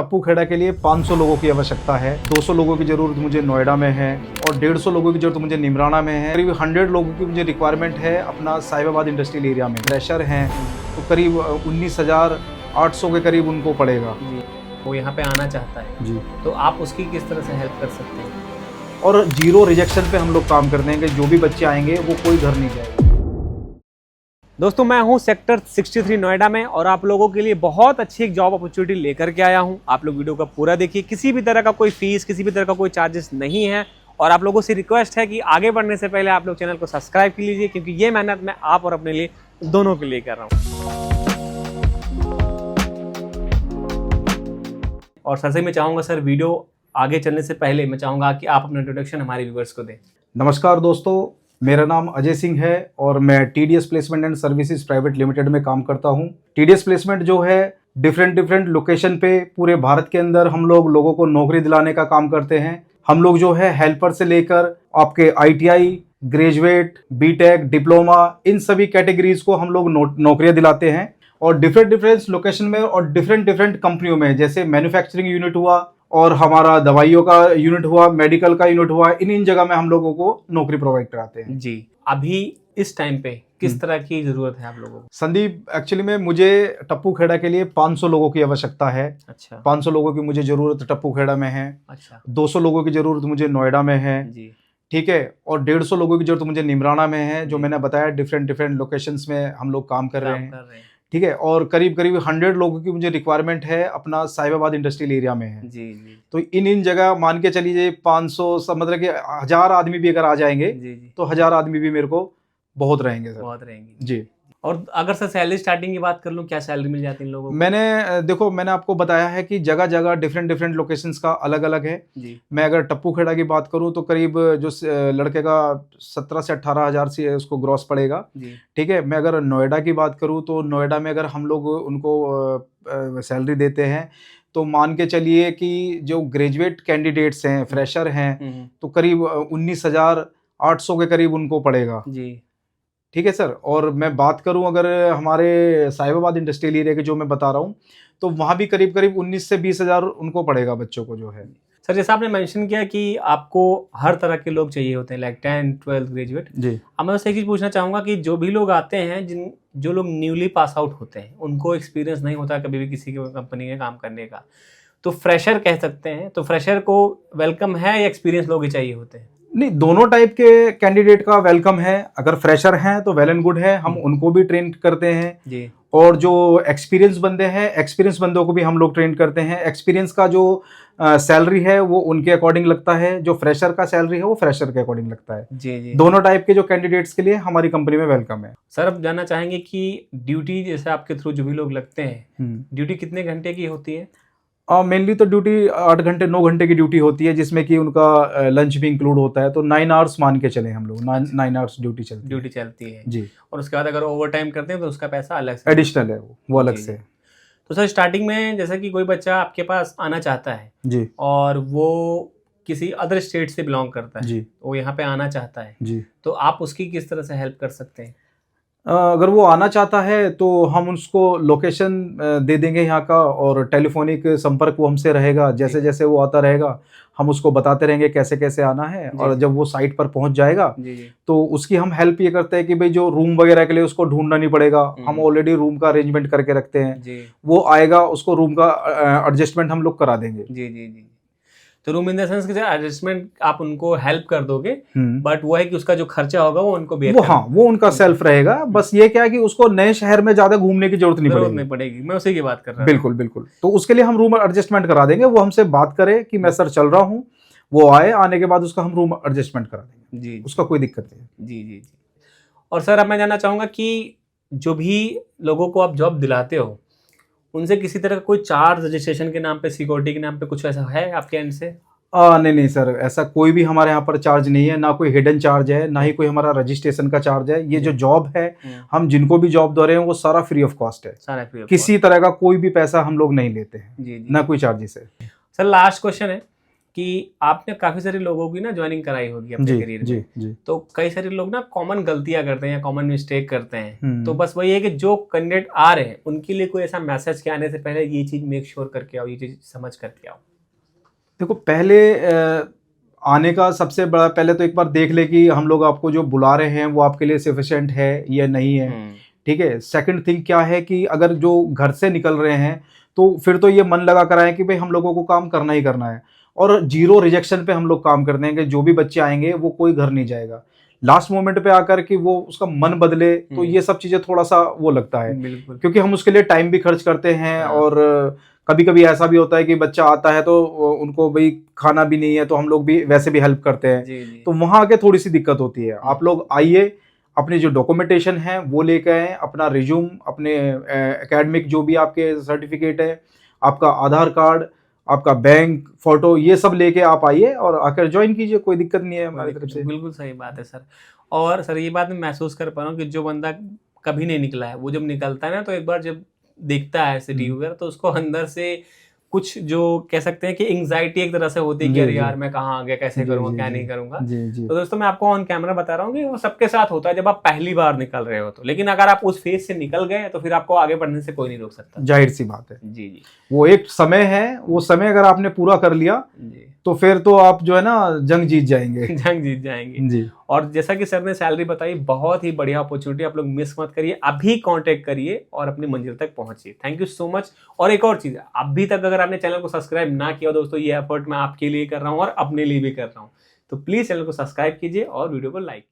टप्पू खेड़ा के लिए 500 लोगों की आवश्यकता है। 200 लोगों की ज़रूरत मुझे नोएडा में है और 150 लोगों की ज़रूरत मुझे निमराना में है। करीब 100 लोगों की मुझे रिक्वायरमेंट है अपना साहिबाबाद इंडस्ट्रियल एरिया में। फ्रेशर हैं तो करीब 19,800 के करीब उनको पड़ेगा जी। वो यहाँ पे आना चाहता है जी, तो आप उसकी किस तरह से हेल्प कर सकते हैं? और 0 रिजेक्शन पे हम लोग काम कर देंगे। जो भी बच्चे आएंगे वो कोई घर नहीं जाएगा। दोस्तों मैं हूं सेक्टर 63 नोएडा में और आप लोगों के लिए बहुत अच्छी एक जॉब अपॉर्चुनिटी लेकर के आया हूं। आप लोग वीडियो का पूरा देखिए, किसी भी तरह का कोई फीस, किसी भी तरह का कोई चार्जेस नहीं है। और आप लोगों से रिक्वेस्ट है कि आगे बढ़ने से पहले आप लोग चैनल को सब्सक्राइब कर लीजिए, क्योंकि ये मेहनत मैं आप और अपने लिए दोनों के लिए कर रहा हूँ। और सर से मैं चाहूँगा सर, वीडियो आगे चलने से पहले मैं चाहूँगा कि आप अपना इंट्रोडक्शन हमारे व्यूअर्स को दें। नमस्कार दोस्तों, मेरा नाम अजय सिंह है और मैं TDS placement and services private limited में काम करता हूं। TDS प्लेसमेंट जो है डिफरेंट लोकेशन पे पूरे भारत के अंदर हम लोग लोगों को नौकरी दिलाने का काम करते हैं। हम लोग जो है हेल्पर से लेकर आपके ITI, ग्रेजुएट, बीटेक, डिप्लोमा, इन सभी कैटेगरीज को हम लोग नौकरियां दिलाते हैं। और डिफरेंट लोकेशन में और डिफरेंट कंपनियों में, जैसे मैन्युफैक्चरिंग यूनिट हुआ और हमारा दवाइयों का यूनिट हुआ, मेडिकल का यूनिट हुआ, इन जगह में हम लोगों को नौकरी प्रोवाइड कराते हैं। जी, अभी इस टाइम पे किस तरह की जरूरत है आप लोगों को? संदीप, एक्चुअली में मुझे टप्पू खेड़ा के लिए 500 लोगों की आवश्यकता है। अच्छा। 500 लोगों की मुझे जरूरत टप्पू खेड़ा में है। अच्छा 200 लोगों की जरूरत मुझे नोएडा में है। जी। ठीक है। और 150 लोगों की जरूरत मुझे निमराना में है। जो मैंने बताया डिफरेंट लोकेशंस में हम लोग काम कर रहे हैं। ठीक है। और करीब 100 लोगों की मुझे रिक्वायरमेंट है अपना साहिबाबाद इंडस्ट्रियल एरिया में है। जी जी। तो इन जगह मान के चलिए 500 मतलब कि 1000 आदमी भी अगर आ जाएंगे जी जी। तो 1000 आदमी भी मेरे को बहुत रहेंगे सर। बहुत रहेंगी जी। और अगर सर सैलरी स्टार्टिंग की बात कर लूँ, क्या सैलरी मिल जाती है इन लोगों को? मैंने आपको बताया है कि जगह जगह डिफरेंट लोकेशंस का अलग अलग है जी। मैं अगर टप्पू खेड़ा की बात करूं तो करीब जो लड़के का 17 से 18 हज़ार से उसको ग्रॉस पड़ेगा। जी। ठीक है। मैं अगर नोएडा की बात करूं तो नोएडा में अगर हम लोग उनको सैलरी देते हैं तो मान के चलिए कि जो ग्रेजुएट कैंडिडेट्स हैं, फ्रेशर हैं, तो करीब 19,800 के करीब उनको पड़ेगा। जी। ठीक है सर। और मैं बात करूं अगर हमारे साहिबाबाद इंडस्ट्रियल एरिया के जो मैं बता रहा हूं तो वहां भी करीब 19 से 20 हज़ार उनको पड़ेगा बच्चों को जो है। सर जैसा आपने मेंशन किया कि आपको हर तरह के लोग चाहिए होते हैं, लाइक 10, 12 ग्रेजुएट जी। अब मैं उससे एक चीज़ पूछना चाहूँगा कि जो भी लोग आते हैं, जो लोग न्यूली पास आउट होते हैं, उनको एक्सपीरियंस नहीं होता कभी भी किसी की कंपनी में काम करने का, तो फ्रेशर कह सकते हैं, तो फ्रेशर को वेलकम है या एक्सपीरियंस लोग ही चाहिए होते हैं? नहीं, दोनों टाइप के कैंडिडेट का वेलकम है। अगर फ्रेशर हैं तो वेल एंड गुड है, हम उनको भी ट्रेन करते हैं जी। और जो एक्सपीरियंस बंदे हैं, एक्सपीरियंस बंदों को भी हम लोग ट्रेन करते हैं। एक्सपीरियंस का जो सैलरी है वो उनके अकॉर्डिंग लगता है, जो फ्रेशर का सैलरी है वो फ्रेशर के अकॉर्डिंग लगता है। जी जी। दोनों टाइप के जो कैंडिडेट्स के लिए हमारी कंपनी में वेलकम है। सर अब जानना चाहेंगे कि ड्यूटी जैसे आपके थ्रू जो भी लोग लगते हैं, ड्यूटी कितने घंटे की होती है? मेनली तो ड्यूटी 8 घंटे 9 घंटे की ड्यूटी होती है, जिसमें कि उनका लंच भी इंक्लूड होता है। तो 9 आवर्स मान के चले हम लोग, 9 आवर्स ड्यूटी चलती है जी। और उसके बाद अगर ओवर टाइम करते हैं तो उसका पैसा अलग से एडिशनल है, वो अलग से। तो सर स्टार्टिंग में जैसे कि कोई बच्चा आपके पास आना चाहता है जी और वो किसी अदर स्टेट से बिलोंग करता है जी, वो यहाँ पे आना चाहता है जी। तो आप उसकी किस तरह से हेल्प कर सकते हैं? अगर वो आना चाहता है तो हम उसको लोकेशन दे देंगे यहाँ का, और टेलीफोनिक संपर्क वो हमसे रहेगा। जैसे जैसे वो आता रहेगा हम उसको बताते रहेंगे कैसे कैसे आना है। और जब वो साइट पर पहुंच जाएगा तो उसकी हम हेल्प ये करते हैं कि भाई जो रूम वगैरह के लिए उसको ढूंढना नहीं पड़ेगा, हम ऑलरेडी रूम का अरेंजमेंट करके रखते हैं। वो आएगा, उसको रूम का एडजस्टमेंट हम लोग करा देंगे। जी जी जी। तो रूम इन द सेंस कि एडजस्टमेंट आप उनको हेल्प कर दोगे, बट वो है कि उसका जो खर्चा होगा वो उनको बेयर करना। वो उनका सेल्फ रहेगा। बस ये क्या है कि उसको नए शहर में ज्यादा घूमने की जरूरत नहीं पड़ेगी। मैं उसी की बात कर रहा हूँ। बिल्कुल। तो उसके लिए हम रूम एडजस्टमेंट करा देंगे। वो हमसे बात करे कि मैं सर चल रहा हूँ, वो आए, आने के बाद उसका हम रूम एडजस्टमेंट करा देंगे। जी, उसका कोई दिक्कत नहीं। जी जी जी। और सर अब मैं जानना चाहूँगा कि जो भी लोगों को आप जॉब दिलाते हो उनसे किसी तरह का कोई चार्ज, रजिस्ट्रेशन के नाम पे, सिक्योरिटी के नाम पे कुछ ऐसा है आपके एंड से? नहीं सर, ऐसा कोई भी हमारे यहाँ पर चार्ज नहीं है। ना कोई हिडन चार्ज है, ना ही कोई हमारा रजिस्ट्रेशन का चार्ज है। ये जो जॉब है, हम जिनको भी जॉब दे रहे हैं वो सारा फ्री ऑफ कॉस्ट है। सारा फ्री ऑफ किसी तरह का कोई भी पैसा हम लोग नहीं लेते हैं। जी जी। ना कोई चार्जेस है। सर लास्ट क्वेश्चन है कि आपने काफी सारे लोगों की ना ज्वाइनिंग कराई होगी अपने जी करियर जी में, जी। तो कई सारे लोग ना कॉमन गलतियां करते हैं या कॉमन मिस्टेक करते हैं। तो हम्म। बस वही है कि जो कैंडिडेट आ रहे हैं उनके लिए कोई ऐसा मैसेज के आने से पहले ये चीज मेक श्योर करके आओ, ये चीज समझ करके आओ। देखो पहले आने का सबसे बड़ा, पहले तो एक बार देख ले कि हम लोग आपको जो बुला रहे हैं वो आपके लिए सफिशिएंट है या नहीं है। ठीक है। सेकंड थिंग क्या है कि अगर जो घर से निकल रहे हैं तो फिर तो ये मन लगा कर आए कि भाई हम लोगों को काम करना ही करना है, और जीरो रिजेक्शन पे हम लोग काम करते हैं कि जो भी बच्चे आएंगे वो कोई घर नहीं जाएगा। लास्ट मोमेंट पे आकर कि वो उसका मन बदले, तो ये सब चीजें थोड़ा सा वो लगता है, बिल्कुल। क्योंकि हम उसके लिए टाइम भी खर्च करते हैं। हाँ। और कभी कभी ऐसा भी होता है कि बच्चा आता है तो उनको भाई खाना भी नहीं है, तो हम लोग भी वैसे भी हेल्प करते हैं। जी जी। तो वहां आके थोड़ी सी दिक्कत होती है। आप लोग आइए, अपनी जो डॉक्यूमेंटेशन है वो लेके आए, अपना रिज्यूम, अपने एकेडमिक जो भी आपके सर्टिफिकेट है, आपका आधार कार्ड, आपका बैंक फोटो, ये सब लेके आप आइए और आकर ज्वाइन कीजिए। कोई दिक्कत नहीं है हमारी तरफ से। बिल्कुल सही बात है सर। और सर ये बात मैं महसूस कर पा रहा हूँ कि जो बंदा कभी नहीं निकला है वो जब निकलता है ना, तो एक बार जब देखता है सिटी वगैरह, तो उसको अंदर से कुछ जो कह सकते हैं कि एंग्जाइटी एक तरह से होती है कि जी, अरे जी। यार मैं कहाँ आ गया, कैसे जी, करूँगा, जी, क्या जी। नहीं करूँगा। जी जी। तो दोस्तों मैं आपको ऑन कैमरा बता रहा हूँ कि वो सबके साथ होता है जब आप पहली बार निकल रहे हो तो, लेकिन अगर आप उस फेज से निकल गए तो फिर आपको आगे बढ़ने से कोई नहीं रोक सकता। जाहिर सी बात है। जी जी वो एक समय है, वो समय अगर आपने पूरा कर लिया जी। तो फिर तो आप जो है ना जंग जीत जाएंगे। जंग जीत जाएंगे। जी। और जैसा कि सर ने सैलरी बताई, बहुत ही बढ़िया अपॉर्चुनिटी, आप लोग मिस मत करिए, अभी कांटेक्ट करिए और अपनी मंजिल तक पहुंचिए। Thank you so much. और एक और चीज, अभी तक अगर आपने चैनल को सब्सक्राइब ना किया दोस्तों, ये एफर्ट मैं आपके लिए कर रहा हूं और अपने लिए भी कर रहा हूं, तो प्लीज चैनल को सब्सक्राइब कीजिए और वीडियो को लाइक कीजिए।